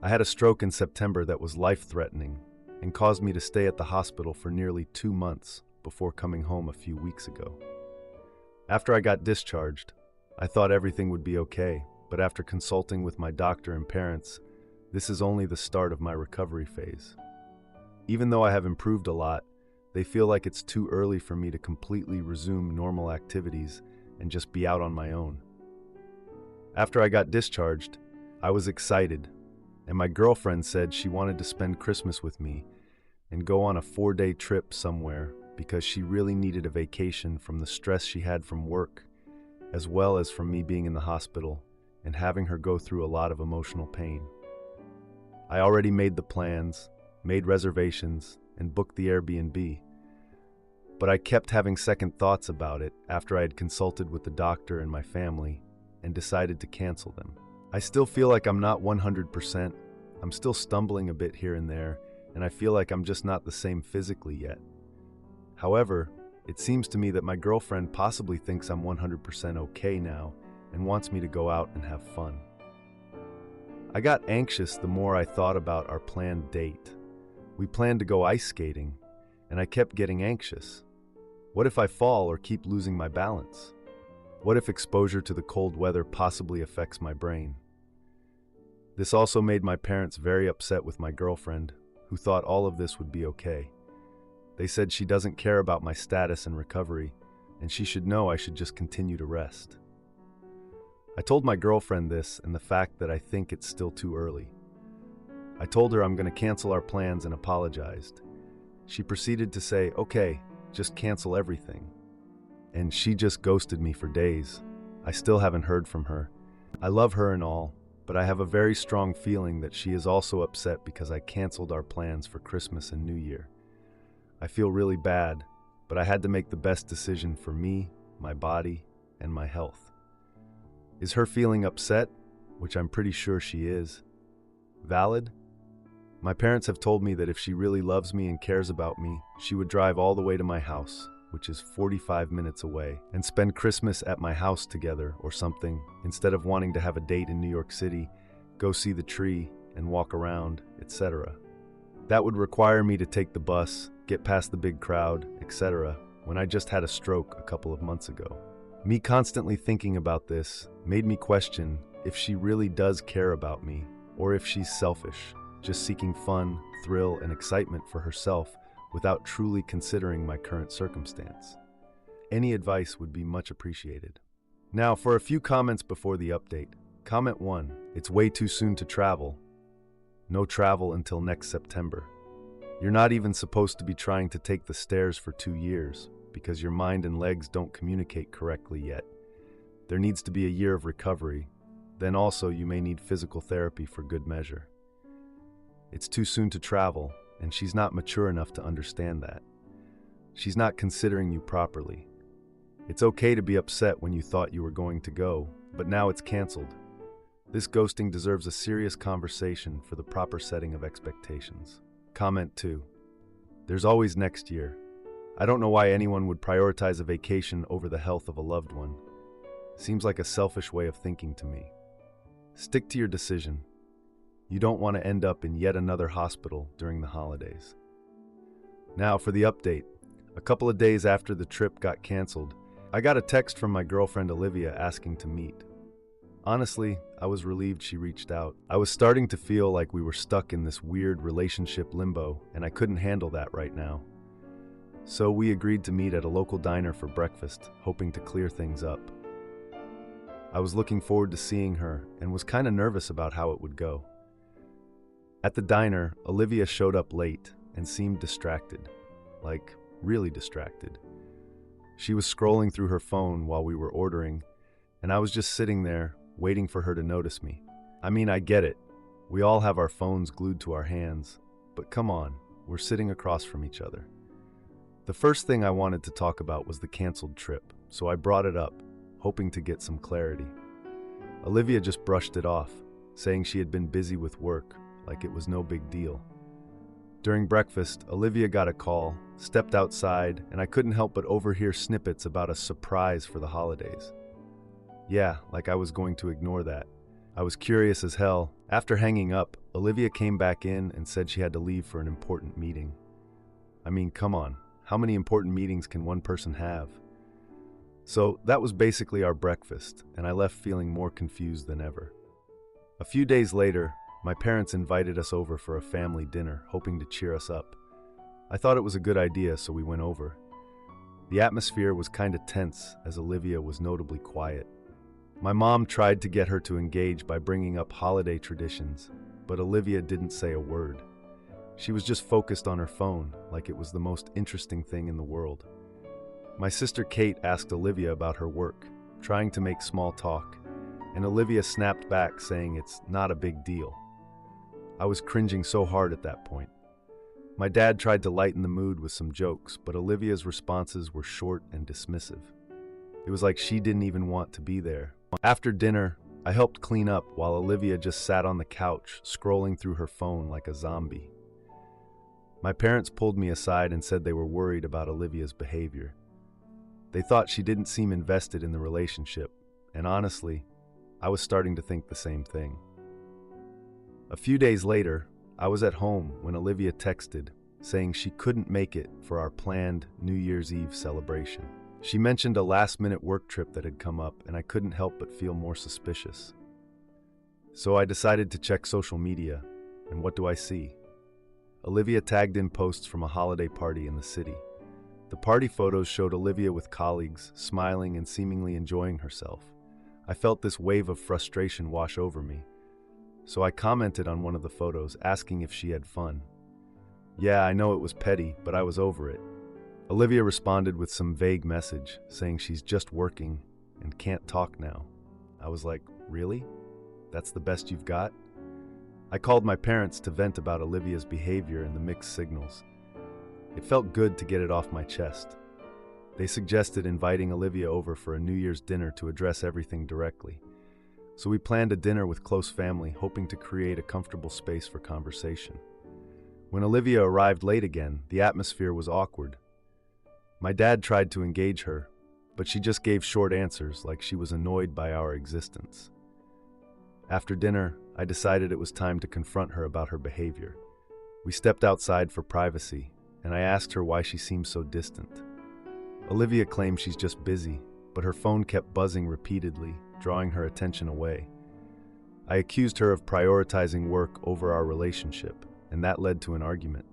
I had a stroke in September that was life-threatening and caused me to stay at the hospital for nearly 2 months before coming home a few weeks ago. After I got discharged, I thought everything would be okay, but after consulting with my doctor and parents, this is only the start of my recovery phase. Even though I have improved a lot, they feel like it's too early for me to completely resume normal activities and just be out on my own. After I got discharged, I was excited, and my girlfriend said she wanted to spend Christmas with me and go on a 4-day trip somewhere because she really needed a vacation from the stress she had from work, as well as from me being in the hospital and having her go through a lot of emotional pain. I already made the plans, made reservations, and booked the Airbnb, but I kept having second thoughts about it after I had consulted with the doctor and my family and decided to cancel them. I still feel like I'm not 100%. I'm still stumbling a bit here and there, and I feel like I'm just not the same physically yet. However, it seems to me that my girlfriend possibly thinks I'm 100% okay now and wants me to go out and have fun. I got anxious the more I thought about our planned date. We planned to go ice skating, and I kept getting anxious. What if I fall or keep losing my balance? What if exposure to the cold weather possibly affects my brain? This also made my parents very upset with my girlfriend, who thought all of this would be okay. They said she doesn't care about my status and recovery, and she should know I should just continue to rest. I told my girlfriend this and the fact that I think it's still too early. I told her I'm going to cancel our plans and apologized. She proceeded to say, okay, just cancel everything. And she just ghosted me for days. I still haven't heard from her. I love her and all, but I have a very strong feeling that she is also upset because I canceled our plans for Christmas and New Year. I feel really bad, but I had to make the best decision for me, my body, and my health. Is her feeling upset, which I'm pretty sure she is, valid? My parents have told me that if she really loves me and cares about me, she would drive all the way to my house, which is 45 minutes away, and spend Christmas at my house together or something, instead of wanting to have a date in New York City, go see the tree, and walk around, etc. That would require me to take the bus, get past the big crowd, etc., when I just had a stroke a couple of months ago. Me constantly thinking about this made me question if she really does care about me, or if she's selfish, just seeking fun, thrill, and excitement for herself without truly considering my current circumstance. Any advice would be much appreciated. Now, for a few comments before the update. Comment 1, it's way too soon to travel. No travel until next September. You're not even supposed to be trying to take the stairs for 2 years because your mind and legs don't communicate correctly yet. There needs to be a year of recovery. Then also you may need physical therapy for good measure. It's too soon to travel, and she's not mature enough to understand that. She's not considering you properly. It's okay to be upset when you thought you were going to go, but now it's canceled. This ghosting deserves a serious conversation for the proper setting of expectations. Comment 2. There's always next year. I don't know why anyone would prioritize a vacation over the health of a loved one. Seems like a selfish way of thinking to me. Stick to your decision. You don't want to end up in yet another hospital during the holidays. Now for the update. A couple of days after the trip got canceled, I got a text from my girlfriend Olivia asking to meet. Honestly, I was relieved she reached out. I was starting to feel like we were stuck in this weird relationship limbo, and I couldn't handle that right now. So we agreed to meet at a local diner for breakfast, hoping to clear things up. I was looking forward to seeing her and was kind of nervous about how it would go. At the diner, Olivia showed up late and seemed distracted, like really distracted. She was scrolling through her phone while we were ordering, and I was just sitting there, waiting for her to notice me. I mean, I get it. We all have our phones glued to our hands, but come on, we're sitting across from each other. The first thing I wanted to talk about was the canceled trip, so I brought it up, hoping to get some clarity. Olivia just brushed it off, saying she had been busy with work, like it was no big deal. During breakfast, Olivia got a call, stepped outside, and I couldn't help but overhear snippets about a surprise for the holidays. Yeah, like I was going to ignore that. I was curious as hell. After hanging up, Olivia came back in and said she had to leave for an important meeting. I mean, come on, how many important meetings can one person have? So that was basically our breakfast, and I left feeling more confused than ever. A few days later, my parents invited us over for a family dinner, hoping to cheer us up. I thought it was a good idea, so we went over. The atmosphere was kinda tense, as Olivia was notably quiet. My mom tried to get her to engage by bringing up holiday traditions, but Olivia didn't say a word. She was just focused on her phone, like it was the most interesting thing in the world. My sister Kate asked Olivia about her work, trying to make small talk, and Olivia snapped back saying it's not a big deal. I was cringing so hard at that point. My dad tried to lighten the mood with some jokes, but Olivia's responses were short and dismissive. It was like she didn't even want to be there. After dinner, I helped clean up while Olivia just sat on the couch, scrolling through her phone like a zombie. My parents pulled me aside and said they were worried about Olivia's behavior. They thought she didn't seem invested in the relationship, and honestly, I was starting to think the same thing. A few days later, I was at home when Olivia texted, saying she couldn't make it for our planned New Year's Eve celebration. She mentioned a last-minute work trip that had come up, and I couldn't help but feel more suspicious. So I decided to check social media, and what do I see? Olivia tagged in posts from a holiday party in the city. The party photos showed Olivia with colleagues, smiling and seemingly enjoying herself. I felt this wave of frustration wash over me, so I commented on one of the photos, asking if she had fun. Yeah, I know it was petty, but I was over it. Olivia responded with some vague message, saying she's just working and can't talk now. I was like, really? That's the best you've got? I called my parents to vent about Olivia's behavior and the mixed signals. It felt good to get it off my chest. They suggested inviting Olivia over for a New Year's dinner to address everything directly. So we planned a dinner with close family, hoping to create a comfortable space for conversation. When Olivia arrived late again, the atmosphere was awkward. My dad tried to engage her, but she just gave short answers like she was annoyed by our existence. After dinner, I decided it was time to confront her about her behavior. We stepped outside for privacy, and I asked her why she seemed so distant. Olivia claimed she's just busy, but her phone kept buzzing repeatedly, drawing her attention away. I accused her of prioritizing work over our relationship, and that led to an argument.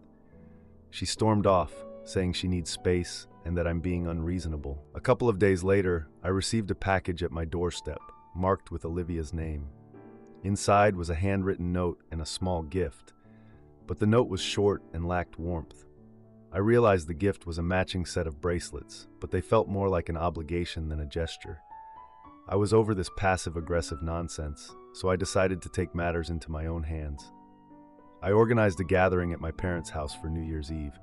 She stormed off, saying she needs space and that I'm being unreasonable. A couple of days later, I received a package at my doorstep, marked with Olivia's name. Inside was a handwritten note and a small gift, but the note was short and lacked warmth. I realized the gift was a matching set of bracelets, but they felt more like an obligation than a gesture. I was over this passive-aggressive nonsense, so I decided to take matters into my own hands. I organized a gathering at my parents' house for New Year's Eve,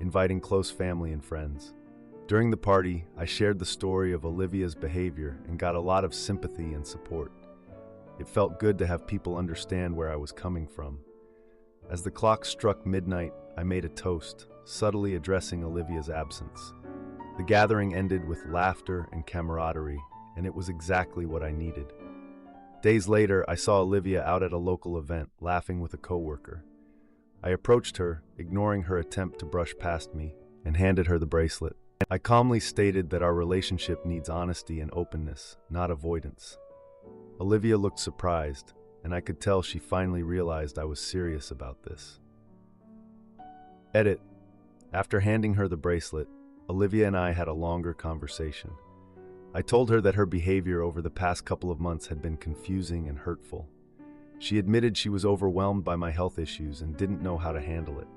inviting close family and friends. During the party, I shared the story of Olivia's behavior and got a lot of sympathy and support. It felt good to have people understand where I was coming from. As the clock struck midnight, I made a toast, subtly addressing Olivia's absence. The gathering ended with laughter and camaraderie, and it was exactly what I needed. Days later, I saw Olivia out at a local event, laughing with a coworker. I approached her, ignoring her attempt to brush past me, and handed her the bracelet. I calmly stated that our relationship needs honesty and openness, not avoidance. Olivia looked surprised, and I could tell she finally realized I was serious about this. Edit. After handing her the bracelet, Olivia and I had a longer conversation. I told her that her behavior over the past couple of months had been confusing and hurtful. She admitted she was overwhelmed by my health issues and didn't know how to handle it.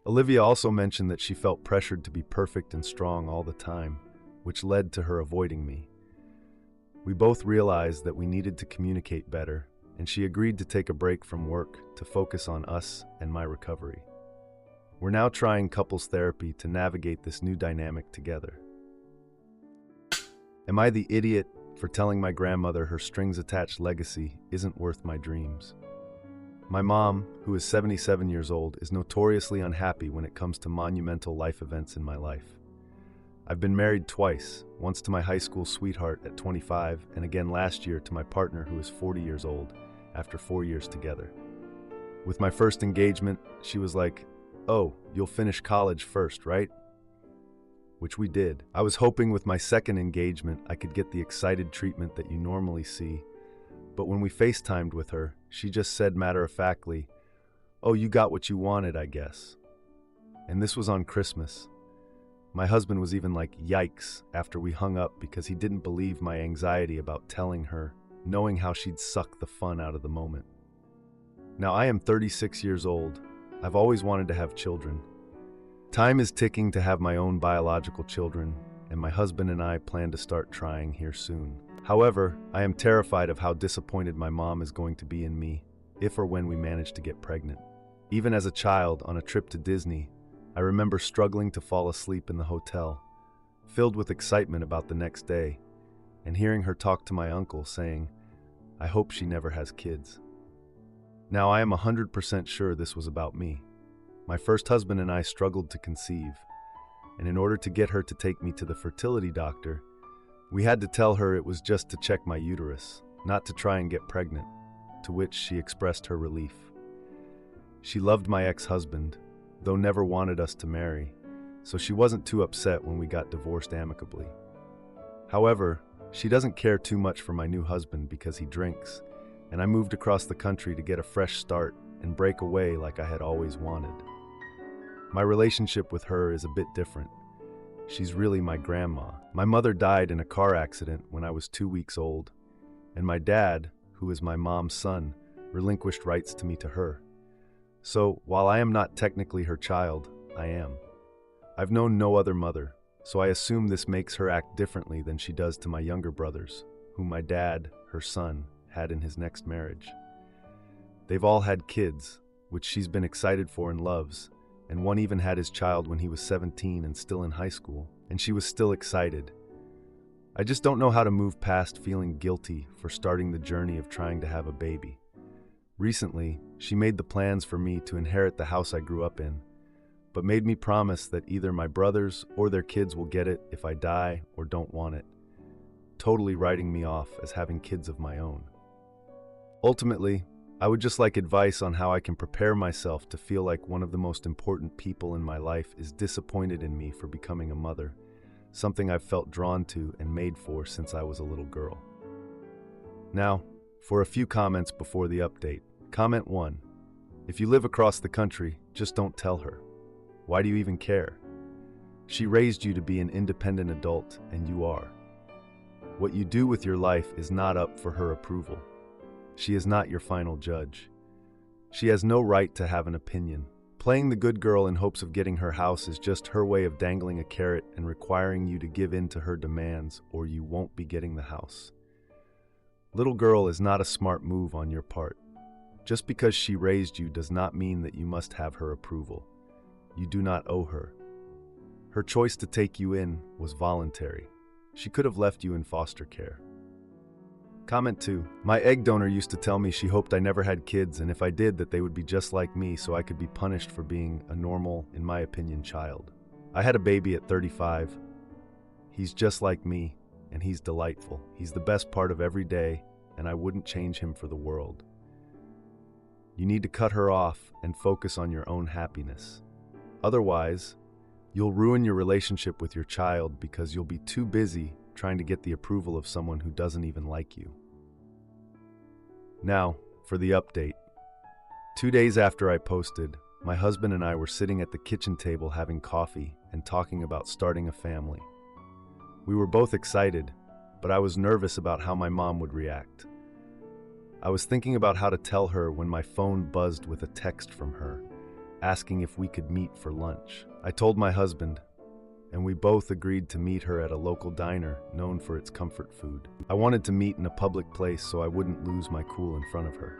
Olivia also mentioned that she felt pressured to be perfect and strong all the time, which led to her avoiding me. We both realized that we needed to communicate better, and she agreed to take a break from work to focus on us and my recovery. We're now trying couples therapy to navigate this new dynamic together. Am I the idiot for telling my grandmother her strings-attached legacy isn't worth my dreams? My mom, who is 77 years old, is notoriously unhappy when it comes to monumental life events in my life. I've been married twice, once to my high school sweetheart at 25, and again last year to my partner who is 40 years old. after 4 years together. With my first engagement, she was like, "Oh, you'll finish college first, right?" Which we did. I was hoping with my second engagement I could get the excited treatment that you normally see, but when we FaceTimed with her, she just said matter-of-factly, "Oh, you got what you wanted, I guess." And this was on Christmas. My husband was even like, yikes, after we hung up because he didn't believe my anxiety about telling her, knowing how she'd suck the fun out of the moment. Now, I am 36 years old. I've always wanted to have children. Time is ticking to have my own biological children, and my husband and I plan to start trying here soon. However, I am terrified of how disappointed my mom is going to be in me if or when we manage to get pregnant. Even as a child on a trip to Disney, I remember struggling to fall asleep in the hotel, filled with excitement about the next day, and hearing her talk to my uncle saying, "I hope she never has kids." Now, I am 100% sure this was about me. My first husband and I struggled to conceive, and in order to get her to take me to the fertility doctor, we had to tell her it was just to check my uterus, not to try and get pregnant, to which she expressed her relief. She loved my ex-husband, though never wanted us to marry, so she wasn't too upset when we got divorced amicably. However, she doesn't care too much for my new husband because he drinks, and I moved across the country to get a fresh start and break away like I had always wanted. My relationship with her is a bit different. She's really my grandma. My mother died in a car accident when I was 2 weeks old, and my dad, who is my mom's son, relinquished rights to me to her. So, while I am not technically her child, I am. I've known no other mother, so I assume this makes her act differently than she does to my younger brothers, whom my dad, her son, had in his next marriage. They've all had kids, which she's been excited for and loves, and one even had his child when he was 17 and still in high school, and she was still excited. I just don't know how to move past feeling guilty for starting the journey of trying to have a baby. Recently, she made the plans for me to inherit the house I grew up in, but made me promise that either my brothers or their kids will get it if I die or don't want it, totally writing me off as having kids of my own. Ultimately, I would just like advice on how I can prepare myself to feel like one of the most important people in my life is disappointed in me for becoming a mother, something I've felt drawn to and made for since I was a little girl. Now, for a few comments before the update. Comment 1. If you live across the country, just don't tell her. Why do you even care? She raised you to be an independent adult, and you are. What you do with your life is not up for her approval. She is not your final judge. She has no right to have an opinion. Playing the good girl in hopes of getting her house is just her way of dangling a carrot and requiring you to give in to her demands, or you won't be getting the house. Little girl is not a smart move on your part. Just because she raised you does not mean that you must have her approval. You do not owe her. Her choice to take you in was voluntary. She could have left you in foster care. Comment 2. My egg donor used to tell me she hoped I never had kids, and if I did, that they would be just like me so I could be punished for being a normal, in my opinion, child. I had a baby at 35. He's just like me, and he's delightful. He's the best part of every day, and I wouldn't change him for the world. You need to cut her off and focus on your own happiness. Otherwise, you'll ruin your relationship with your child because you'll be too busy trying to get the approval of someone who doesn't even like you. Now, for the update. 2 days after I posted, my husband and I were sitting at the kitchen table having coffee and talking about starting a family. We were both excited, but I was nervous about how my mom would react. I was thinking about how to tell her when my phone buzzed with a text from her, asking if we could meet for lunch. I told my husband, and we both agreed to meet her at a local diner known for its comfort food. I wanted to meet in a public place so I wouldn't lose my cool in front of her.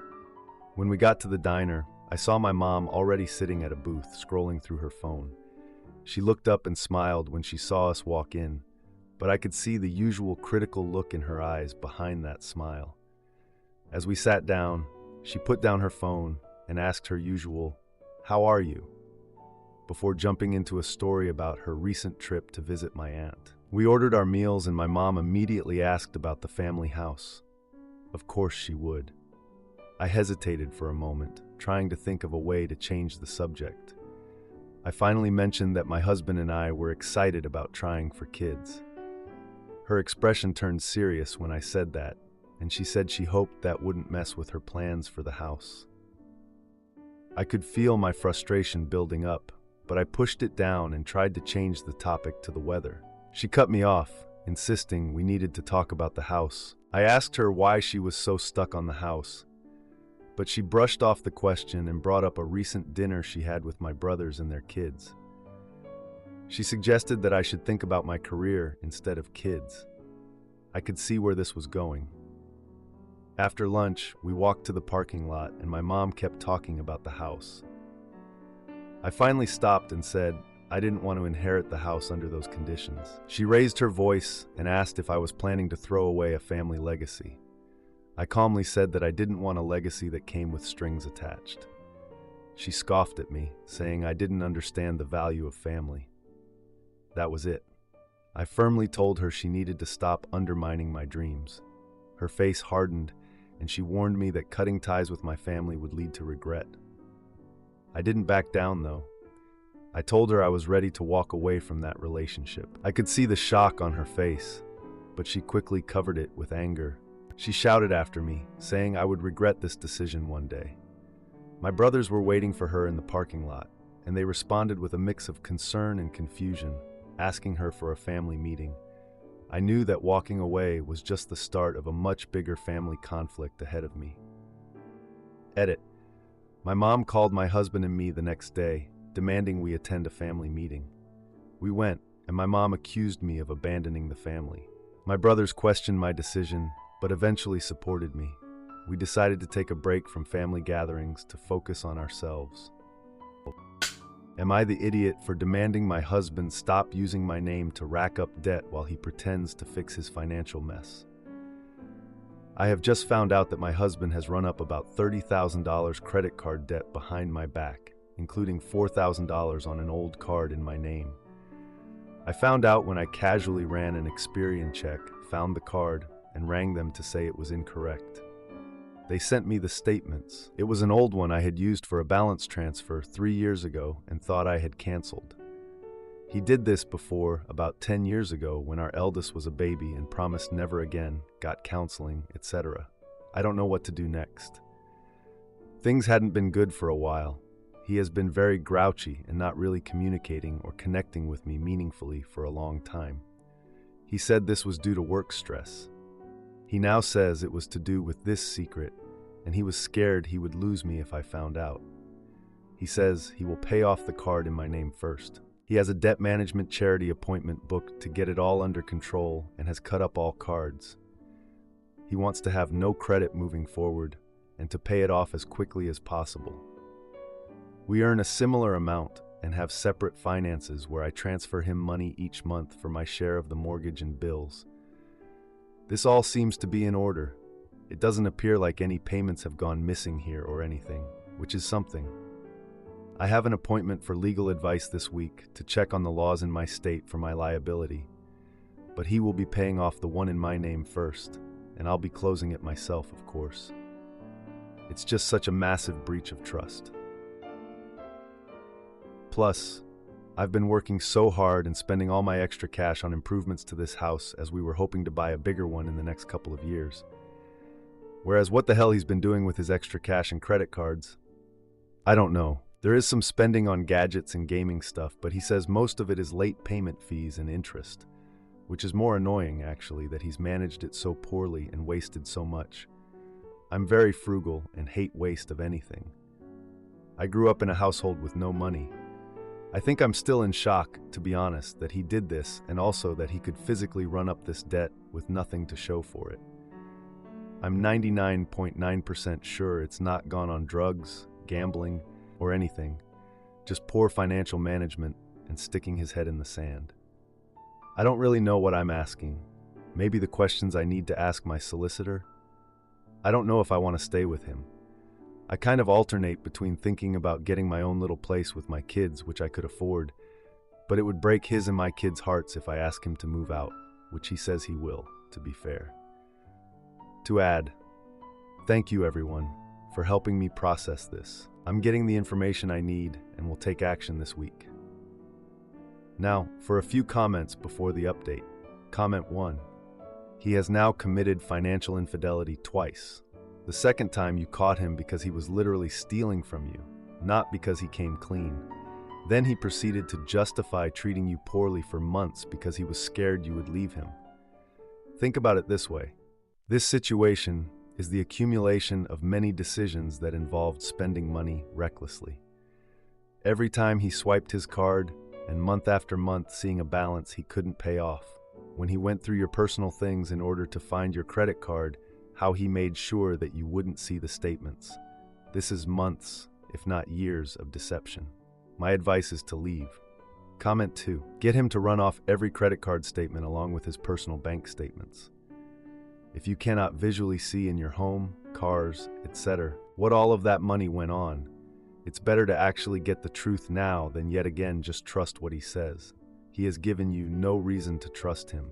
When we got to the diner, I saw my mom already sitting at a booth scrolling through her phone. She looked up and smiled when she saw us walk in, but I could see the usual critical look in her eyes behind that smile. As we sat down, she put down her phone and asked her usual, "How are you?" before jumping into a story about her recent trip to visit my aunt. We ordered our meals and my mom immediately asked about the family house. Of course she would. I hesitated for a moment, trying to think of a way to change the subject. I finally mentioned that my husband and I were excited about trying for kids. Her expression turned serious when I said that, and she said she hoped that wouldn't mess with her plans for the house. I could feel my frustration building up, but I pushed it down and tried to change the topic to the weather. She cut me off, insisting we needed to talk about the house. I asked her why she was so stuck on the house, but she brushed off the question and brought up a recent dinner she had with my brothers and their kids. She suggested that I should think about my career instead of kids. I could see where this was going. After lunch, we walked to the parking lot and my mom kept talking about the house. I finally stopped and said I didn't want to inherit the house under those conditions. She raised her voice and asked if I was planning to throw away a family legacy. I calmly said that I didn't want a legacy that came with strings attached. She scoffed at me, saying I didn't understand the value of family. That was it. I firmly told her she needed to stop undermining my dreams. Her face hardened, and she warned me that cutting ties with my family would lead to regret. I didn't back down, though. I told her I was ready to walk away from that relationship. I could see the shock on her face, but she quickly covered it with anger. She shouted after me, saying I would regret this decision one day. My brothers were waiting for her in the parking lot, and they responded with a mix of concern and confusion, asking her for a family meeting. I knew that walking away was just the start of a much bigger family conflict ahead of me. Edit. My mom called my husband and me the next day, demanding we attend a family meeting. We went, and my mom accused me of abandoning the family. My brothers questioned my decision, but eventually supported me. We decided to take a break from family gatherings to focus on ourselves. Am I the idiot for demanding my husband stop using my name to rack up debt while he pretends to fix his financial mess? I have just found out that my husband has run up about $30,000 credit card debt behind my back, including $4,000 on an old card in my name. I found out when I casually ran an Experian check, found the card, and rang them to say it was incorrect. They sent me the statements. It was an old one I had used for a balance transfer 3 years ago and thought I had canceled. He did this before, about 10 years ago, when our eldest was a baby and promised never again, got counseling, etc. I don't know what to do next. Things hadn't been good for a while. He has been very grouchy and not really communicating or connecting with me meaningfully for a long time. He said this was due to work stress. He now says it was to do with this secret, and he was scared he would lose me if I found out. He says he will pay off the card in my name first. He has a debt management charity appointment booked to get it all under control and has cut up all cards. He wants to have no credit moving forward and to pay it off as quickly as possible. We earn a similar amount and have separate finances where I transfer him money each month for my share of the mortgage and bills. This all seems to be in order. It doesn't appear like any payments have gone missing here or anything, which is something. I have an appointment for legal advice this week to check on the laws in my state for my liability, but he will be paying off the one in my name first, and I'll be closing it myself, of course. It's just such a massive breach of trust. Plus, I've been working so hard and spending all my extra cash on improvements to this house as we were hoping to buy a bigger one in the next couple of years. Whereas what the hell he's been doing with his extra cash and credit cards? I don't know. There is some spending on gadgets and gaming stuff, but he says most of it is late payment fees and interest, which is more annoying, actually, that he's managed it so poorly and wasted so much. I'm very frugal and hate waste of anything. I grew up in a household with no money. I think I'm still in shock, to be honest, that he did this and also that he could physically run up this debt with nothing to show for it. I'm 99.9% sure it's not gone on drugs, gambling, or anything, just poor financial management and sticking his head in the sand. I don't really know what I'm asking. Maybe the questions I need to ask my solicitor? I don't know if I want to stay with him. I kind of alternate between thinking about getting my own little place with my kids, which I could afford, but it would break his and my kids' hearts if I ask him to move out, which he says he will, to be fair. To add, thank you everyone for helping me process this. I'm getting the information I need and will take action this week. Now, for a few comments before the update. Comment 1. He has now committed financial infidelity twice. The second time you caught him because he was literally stealing from you, not because he came clean. Then he proceeded to justify treating you poorly for months because he was scared you would leave him. Think about it this way. This situation is the accumulation of many decisions that involved spending money recklessly. Every time he swiped his card, and month after month seeing a balance he couldn't pay off. When he went through your personal things in order to find your credit card, how he made sure that you wouldn't see the statements. This is months, if not years, of deception. My advice is to leave. Comment 2. Get him to run off every credit card statement along with his personal bank statements. If you cannot visually see in your home, cars, etc., what all of that money went on, it's better to actually get the truth now than yet again just trust what he says. He has given you no reason to trust him,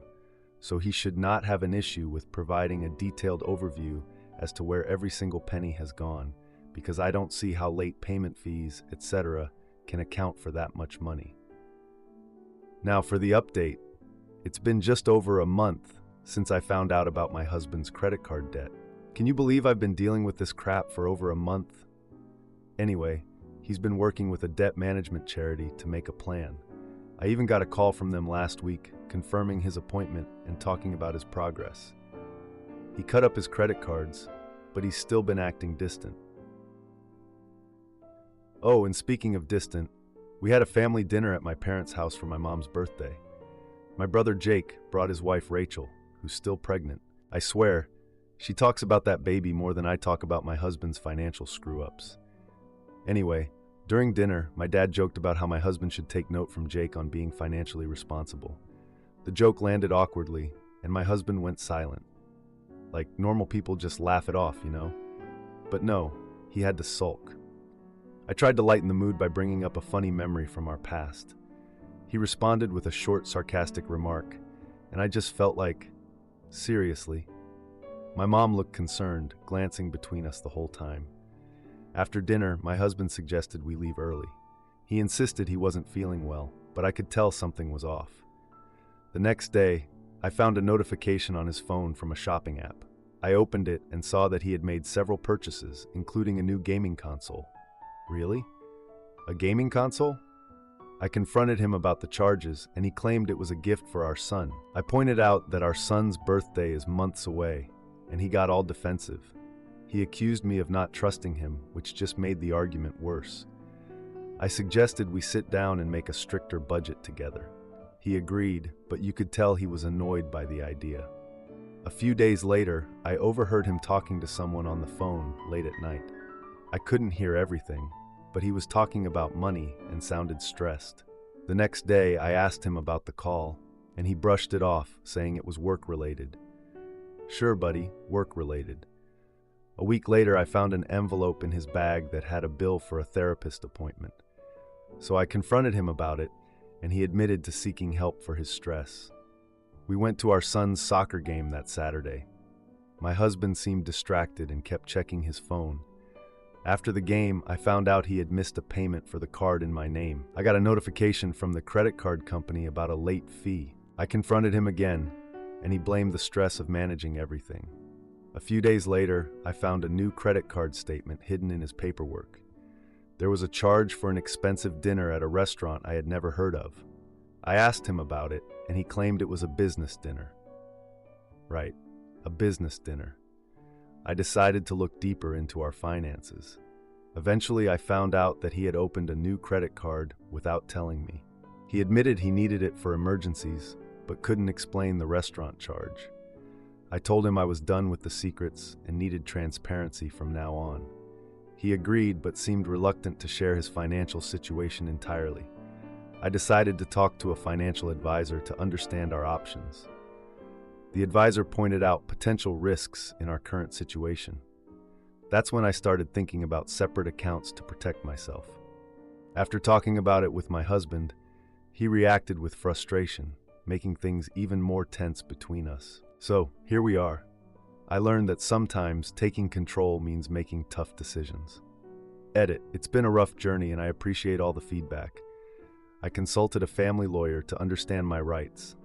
so he should not have an issue with providing a detailed overview as to where every single penny has gone, because I don't see how late payment fees, etc., can account for that much money. Now for the update. It's been just over a month since I found out about my husband's credit card debt. Can you believe I've been dealing with this crap for over a month? Anyway, he's been working with a debt management charity to make a plan. I even got a call from them last week confirming his appointment and talking about his progress. He cut up his credit cards, but he's still been acting distant. Oh, and speaking of distant, we had a family dinner at my parents' house for my mom's birthday. My brother Jake brought his wife Rachel, who's still pregnant. I swear, she talks about that baby more than I talk about my husband's financial screw-ups. Anyway, during dinner, my dad joked about how my husband should take note from Jake on being financially responsible. The joke landed awkwardly, and my husband went silent. Like normal people just laugh it off, you know? But no, he had to sulk. I tried to lighten the mood by bringing up a funny memory from our past. He responded with a short, sarcastic remark, and I just felt like, seriously? My mom looked concerned, glancing between us the whole time. After dinner, my husband suggested we leave early. He insisted he wasn't feeling well, but I could tell something was off. The next day, I found a notification on his phone from a shopping app. I opened it and saw that he had made several purchases, including a new gaming console. Really? A gaming console? I confronted him about the charges, and he claimed it was a gift for our son. I pointed out that our son's birthday is months away, and he got all defensive. He accused me of not trusting him, which just made the argument worse. I suggested we sit down and make a stricter budget together. He agreed, but you could tell he was annoyed by the idea. A few days later, I overheard him talking to someone on the phone late at night. I couldn't hear everything, but he was talking about money and sounded stressed. The next day, I asked him about the call, and he brushed it off, saying it was work-related. Sure, buddy, work-related. A week later, I found an envelope in his bag that had a bill for a therapist appointment. So I confronted him about it, and he admitted to seeking help for his stress. We went to our son's soccer game that Saturday. My husband seemed distracted and kept checking his phone. After the game, I found out he had missed a payment for the card in my name. I got a notification from the credit card company about a late fee. I confronted him again, and he blamed the stress of managing everything. A few days later, I found a new credit card statement hidden in his paperwork. There was a charge for an expensive dinner at a restaurant I had never heard of. I asked him about it, and he claimed it was a business dinner. Right, a business dinner. I decided to look deeper into our finances. Eventually, I found out that he had opened a new credit card without telling me. He admitted he needed it for emergencies, but couldn't explain the restaurant charge. I told him I was done with the secrets and needed transparency from now on. He agreed, but seemed reluctant to share his financial situation entirely. I decided to talk to a financial advisor to understand our options. The advisor pointed out potential risks in our current situation. That's when I started thinking about separate accounts to protect myself. After talking about it with my husband, he reacted with frustration, making things even more tense between us. So, here we are. I learned that sometimes taking control means making tough decisions. Edit. It's been a rough journey and I appreciate all the feedback. I consulted a family lawyer to understand my rights.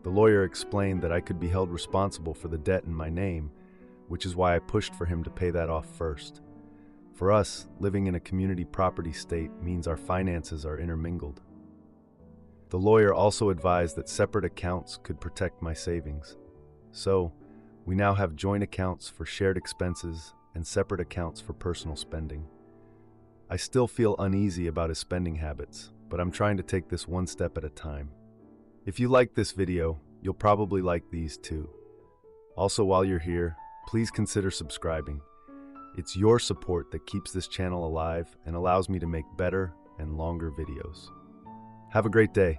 The lawyer explained that I could be held responsible for the debt in my name, which is why I pushed for him to pay that off first. For us, living in a community property state means our finances are intermingled. The lawyer also advised that separate accounts could protect my savings. So, we now have joint accounts for shared expenses and separate accounts for personal spending. I still feel uneasy about his spending habits, but I'm trying to take this one step at a time. If you like this video, you'll probably like these too. Also, while you're here, please consider subscribing. It's your support that keeps this channel alive and allows me to make better and longer videos. Have a great day.